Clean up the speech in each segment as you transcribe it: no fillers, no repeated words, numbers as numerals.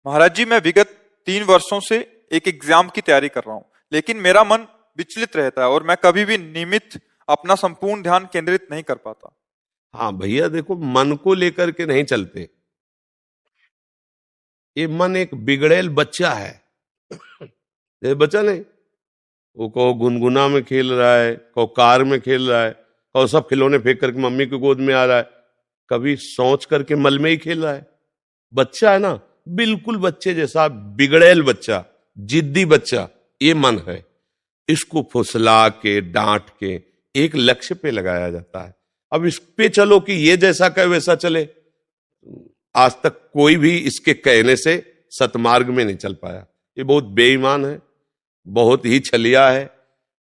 महाराज जी, मैं विगत 3 वर्षों से एक एग्जाम की तैयारी कर रहा हूँ, लेकिन मेरा मन विचलित रहता है और मैं कभी भी नियमित अपना संपूर्ण ध्यान केंद्रित नहीं कर पाता। हाँ भैया, देखो, मन को लेकर के नहीं चलते। ये मन एक बिगड़ेल बच्चा है। ये बच्चा नहीं, वो कहो गुनगुना में खेल रहा है, कहो कार में खेल रहा है, कहो सब खिलौने फेंक करके मम्मी की गोद में आ रहा है, कभी सोच करके मल में ही खेल रहा है। बच्चा है ना, बिल्कुल बच्चे जैसा बिगड़ेल बच्चा, जिद्दी बच्चा, ये मन है। इसको फुसला के डांट के एक लक्ष्य पे लगाया जाता है। अब इस पे चलो कि ये जैसा कहे वैसा चले। आज तक कोई भी इसके कहने से सतमार्ग में नहीं चल पाया। ये बहुत बेईमान है, बहुत ही छलिया है।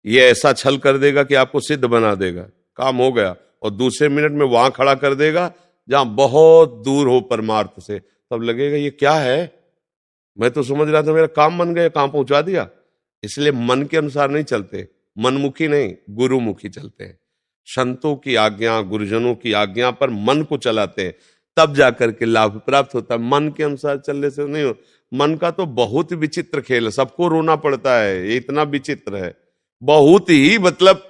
ये ऐसा छल कर देगा कि आपको सिद्ध बना देगा, काम हो गया, और दूसरे मिनट में वहां खड़ा कर देगा जहां बहुत दूर हो परमार्थ से। तब लगेगा ये क्या है, मैं तो समझ रहा था मेरा काम बन गया, काम पहुंचा दिया। इसलिए मन के अनुसार नहीं चलते, मनमुखी नहीं, गुरुमुखी चलते हैं। संतों की आज्ञा, गुरुजनों की आज्ञा पर मन को चलाते हैं, तब जाकर के लाभ प्राप्त होता है। मन के अनुसार चलने से नहीं हो। मन का तो बहुत विचित्र खेल है, सबको रोना पड़ता है, ये इतना विचित्र है, बहुत ही, मतलब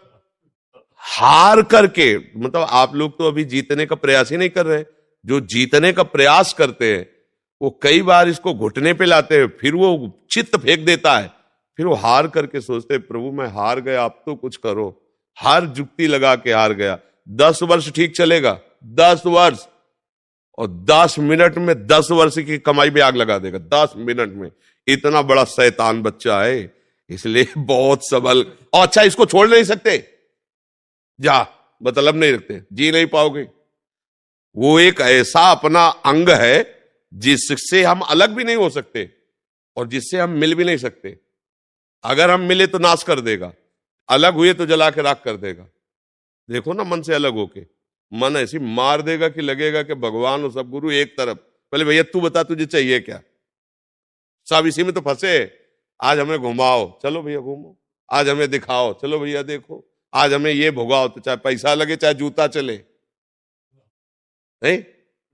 हार करके, मतलब आप लोग तो अभी जीतने का प्रयास ही नहीं कर रहे। जो जीतने का प्रयास करते हैं वो कई बार इसको घुटने पे लाते हैं, फिर वो चित्त फेंक देता है, फिर वो हार करके सोचते हैं प्रभु मैं हार गया, आप तो कुछ करो। हर जुक्ति लगा के हार गया। 10 वर्ष ठीक चलेगा, 10 वर्ष, और 10 मिनट में 10 वर्ष की कमाई पे आग लगा देगा, 10 मिनट में। इतना बड़ा शैतान बच्चा है, इसलिए बहुत सबल। और अच्छा, इसको छोड़ नहीं सकते, जा मतलब नहीं रखते, जी नहीं पाओगे। वो एक ऐसा अपना अंग है जिससे हम अलग भी नहीं हो सकते और जिससे हम मिल भी नहीं सकते। अगर हम मिले तो नाश कर देगा, अलग हुए तो जला के राख कर देगा। देखो ना, मन से अलग होके मन ऐसी मार देगा कि लगेगा कि भगवान और सब गुरु एक तरफ। पहले भैया तू बता तुझे चाहिए क्या, सब इसी में तो फंसे। आज हमें घुमाओ, चलो भैया घूमो। आज हमें दिखाओ, चलो भैया देखो। आज हमें ये भुगाओ, तो चाहे पैसा लगे चाहे जूता चले। नहीं,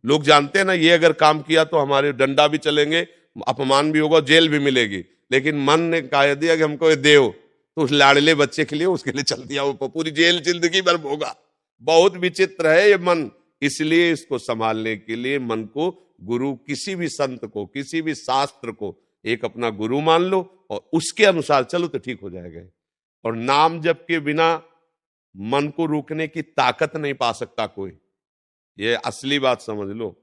लोग जानते हैं ना, ये अगर काम किया तो हमारे डंडा भी चलेंगे, अपमान भी होगा, जेल भी मिलेगी। लेकिन मन ने कह दिया कि हमको ये देव, तो उस लाडले बच्चे के लिए, उसके लिए चल दिया, वो पूरी जेल जिंदगी भर भोगा। बहुत विचित्र है ये मन। इसलिए इसको संभालने के लिए मन को गुरु, किसी भी संत को, किसी भी शास्त्र को एक अपना गुरु मान लो और उसके अनुसार चलो तो ठीक हो जाएगा। और नाम जप के बिना मन को रोकने की ताकत नहीं पा सकता कोई, ये असली बात समझ लो।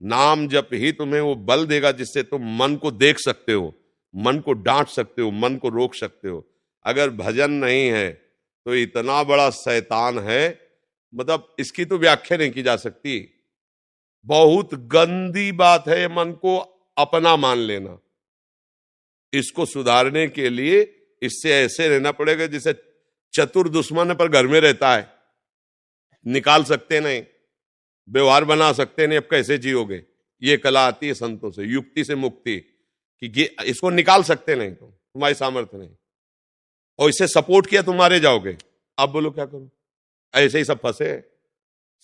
नाम जप ही तुम्हें वो बल देगा जिससे तुम मन को देख सकते हो, मन को डांट सकते हो, मन को रोक सकते हो। अगर भजन नहीं है तो इतना बड़ा शैतान है, मतलब इसकी तो व्याख्या नहीं की जा सकती। बहुत गंदी बात है मन को अपना मान लेना। इसको सुधारने के लिए इससे ऐसे रहना पड़ेगा जैसे चतुर दुश्मन पर घर में रहता है, निकाल सकते नहीं, व्यवहार बना सकते नहीं, अब कैसे जियोगे। ये कला आती है संतों से, युक्ति से मुक्ति, कि इसको निकाल सकते नहीं, तो तुम्हारी सामर्थ्य नहीं, और इससे सपोर्ट किया तुम मारे जाओगे। अब बोलो क्या करो। ऐसे ही सब फंसे,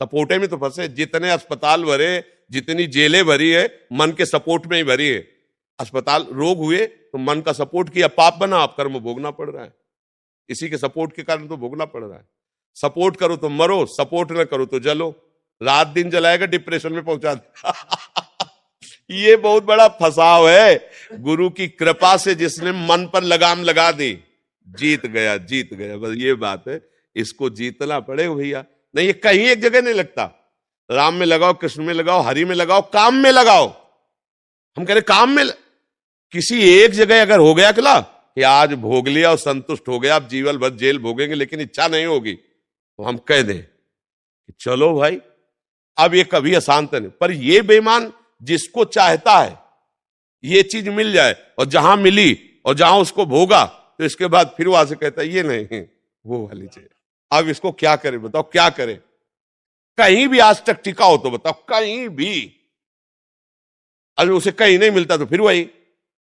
सपोर्टे में तो फंसे। जितने अस्पताल भरे, जितनी जेलें भरी है, मन के सपोर्ट में ही भरी है। अस्पताल, रोग हुए तो मन का सपोर्ट किया, पाप बना, आप कर्म भोगना पड़ रहा है। इसी के सपोर्ट के कारण तो भोगना पड़ रहा है। सपोर्ट करो तो मरो, सपोर्ट न करो तो जलो। रात दिन जलाएगा, डिप्रेशन में पहुंचा दे। ये बहुत बड़ा फंसाव है। गुरु की कृपा से जिसने मन पर लगाम लगा दी, जीत गया, जीत गया। बस ये बात है, इसको जीतना पड़ेगा भैया। नहीं, ये कहीं एक जगह नहीं लगता। राम में लगाओ, कृष्ण में लगाओ, हरि में लगाओ, काम में लगाओ। हम कह रहे काम में किसी एक जगह अगर हो गया कि आज भोग लिया और संतुष्ट हो गया, आप जीवन भर जेल भोगेंगे, लेकिन इच्छा नहीं होगी, तो हम कह दें कि चलो भाई अब ये कभी अशांत नहीं। पर ये बेईमान जिसको चाहता है ये चीज मिल जाए, और जहां मिली और जहां उसको भोगा, तो इसके बाद फिर वहां से कहता है ये नहीं, वो वाली चाहिए। अब इसको क्या करे, बताओ क्या करे। कहीं भी आज तक टिका हो तो बताओ, कहीं भी। अगर उसे कहीं नहीं मिलता तो फिर वही,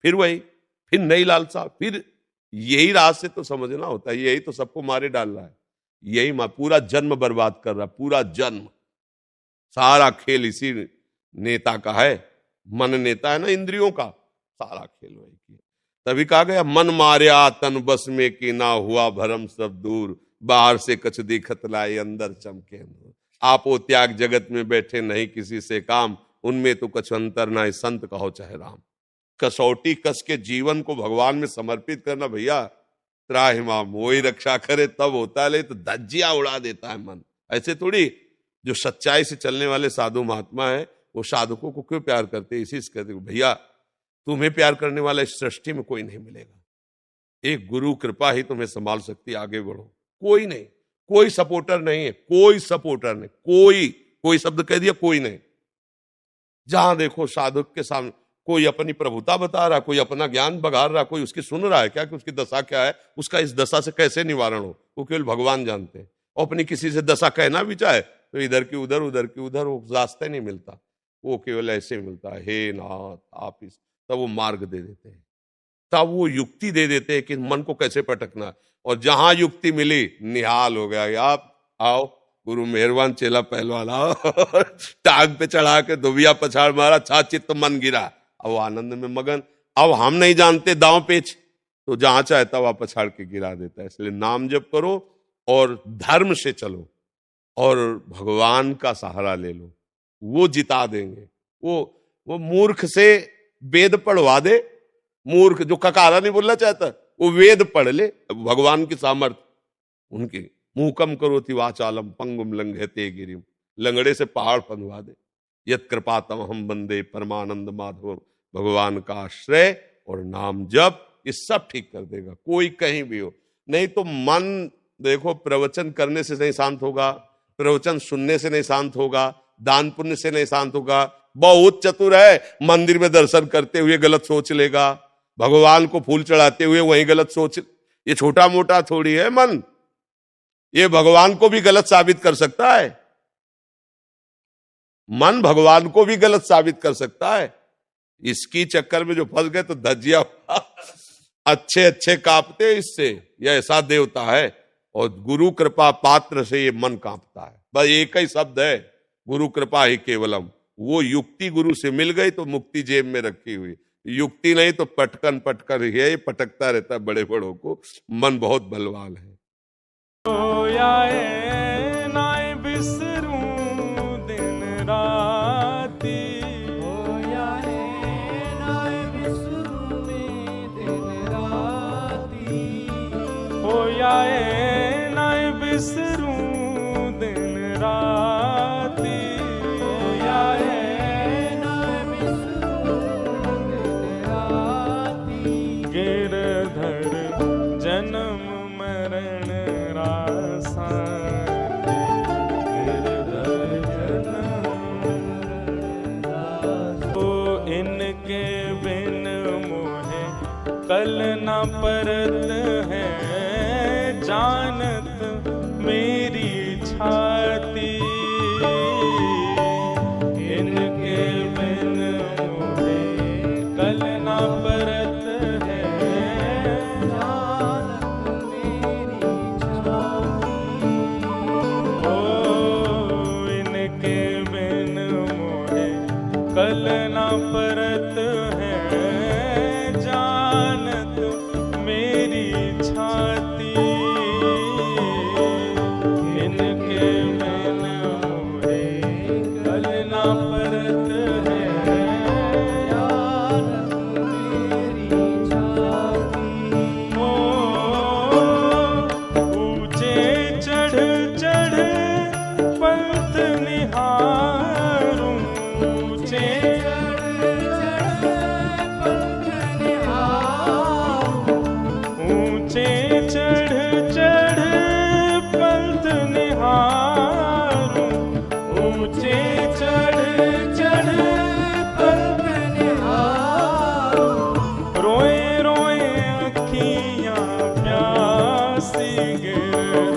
फिर वही, फिर नई लालसा, फिर यही राह से तो समझना होता है। यही तो सबको मारे डाल रहा है, यही पूरा जन्म बर्बाद कर रहा है, पूरा जन्म। सारा खेल इसी नेता का है। मन नेता है ना इंद्रियों का, सारा खेल वही किया। तभी कहा गया मन मार्या तन बस में की ना हुआ भरम सब दूर, बाहर से कछ दिखत लाए अंदर चमके नूर। आपो त्याग जगत में बैठे नहीं किसी से काम, उनमें तो कछ अंतर ना संत कहो चाहे राम। कसौटी कस के जीवन को भगवान में समर्पित करना भैया, त्राहिमाम वही रक्षा करे तब होता है, तो धज्जिया उड़ा देता है मन। ऐसे थोड़ी, जो सच्चाई से चलने वाले साधु महात्मा है वो साधकों को क्यों प्यार करते, इसी से कहते भैया तुम्हें प्यार करने वाला इस सृष्टि में कोई नहीं मिलेगा, एक गुरु कृपा ही तुम्हें संभाल सकती, आगे बढ़ो। कोई नहीं, कोई सपोर्टर नहीं है, कोई सपोर्टर नहीं, कोई शब्द कह दिया, कोई नहीं। जहां देखो साधक के सामने कोई अपनी प्रभुता बता रहा, कोई अपना ज्ञान बघार रहा, कोई उसकी सुन रहा है क्या कि उसकी दशा क्या है, उसका इस दशा से कैसे निवारण हो, वो केवल भगवान जानते हैं। और अपनी किसी से दशा कहना भी चाहे तो इधर की उधर, उधर की उधर, वो रास्ता नहीं मिलता, वो केवल ऐसे मिलता है, हे नाथ आप इस, तब वो मार्ग दे देते हैं, तब वो युक्ति दे देते हैं कि मन को कैसे पटकना है। और जहां युक्ति मिली निहाल हो गया, आप आओ गुरु मेहरबान, चेला पहलवान आओ टांग पे चढ़ा के दुबिया पछाड़ मारा, छा चित्त मन गिरा, अब आनंद में मगन। अब हम नहीं जानते दांव पेच, तो जहां चाहता वहां पछाड़ के गिरा देता है। इसलिए नाम जप करो और धर्म से चलो और भगवान का सहारा ले लो, वो जिता देंगे। वो मूर्ख से वेद पढ़वा दे, मूर्ख जो ककारा नहीं बोलना चाहता वो वेद पढ़ ले, भगवान की सामर्थ्य उनकी। मूकम करोति वाचालम पंगुम लंघयते गिरिम, लंगड़े से पहाड़ फंदवा दे। यत कृपातम हम बंदे परमानंद माधव, भगवान का आश्रय और नाम जप ये सब ठीक कर देगा, कोई कहीं भी हो। नहीं तो मन देखो प्रवचन करने से नहीं शांत होगा, प्रवचन सुनने से नहीं शांत होगा, दान पुण्य से नहीं शांत होगा। बहुत चतुर है, मंदिर में दर्शन करते हुए गलत सोच लेगा, भगवान को फूल चढ़ाते हुए वही गलत सोच। ये छोटा मोटा थोड़ी है मन, ये भगवान को भी गलत साबित कर सकता है, मन भगवान को भी गलत साबित कर सकता है। इसकी चक्कर में जो फंस गए तो धज्जिया अच्छे अच्छे कांपते इससे, यह ऐसा देवता है। और गुरु कृपा पात्र से ये मन कांपता है, बस एक ही शब्द है, गुरु कृपा ही केवलम। वो युक्ति गुरु से मिल गई तो मुक्ति जेब में रखी हुई, युक्ति नहीं तो पटकन पटकन ही पटकता रहता है बड़े बड़ों को। मन बहुत बलवान है। नाय बिसरूं दिन राती, नाय बिसरूं दिन राती, नाय बिसरूं दिन राती, नाय बिसरूं दिन राती। गिरधर जन्म मरण इनके बिन मोहे कल न परत है, जानत मेरी छाती। इनके बिन मोहे कल न परत है, जानत मेरी छाती। ओ इनके बिन मोहे कल न परत है, जानत मेरी छाती। इनके बिन मोहे कल न परत है, जानत मेरी छाती। ओ ऊंचे चढ़ चढ़ पंथ निहारूं, ऊंचे चढ़ चढ़ पंथ निहारूं, ऊंचे चढ़ चढ़ पंथ निहारूं। रोए रोए अखियां प्यासी गिर